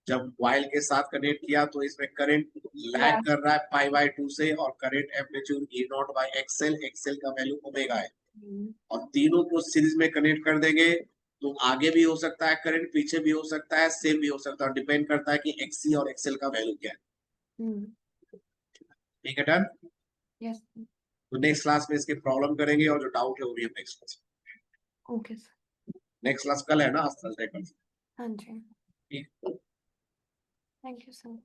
जब वाइल के साथ कनेक्ट किया तो इसमें करंट लैग कर रहा है पाई बाय 2 से, और current amplitude E not by XL, XL का वैल्यू ओमेगा है। और तीनों को सीरीज में कनेक्ट कर देंगे तो आगे भी हो सकता है करंट, पीछे भी हो सकता है, सेम भी हो सकता है, डिपेंड करता है कि एक्सी और एक्सएल का वैल्यू क्या है। ठीक है, डन। यस। तो नेक्स्ट क्लास में इसके प्रॉब्लम करेंगे, और जो डाउट है वो भी हम next class. Okay sir. Next class कल है ना, आज थर्सडे कल। हाँ जी। ठीक। Thank you sir.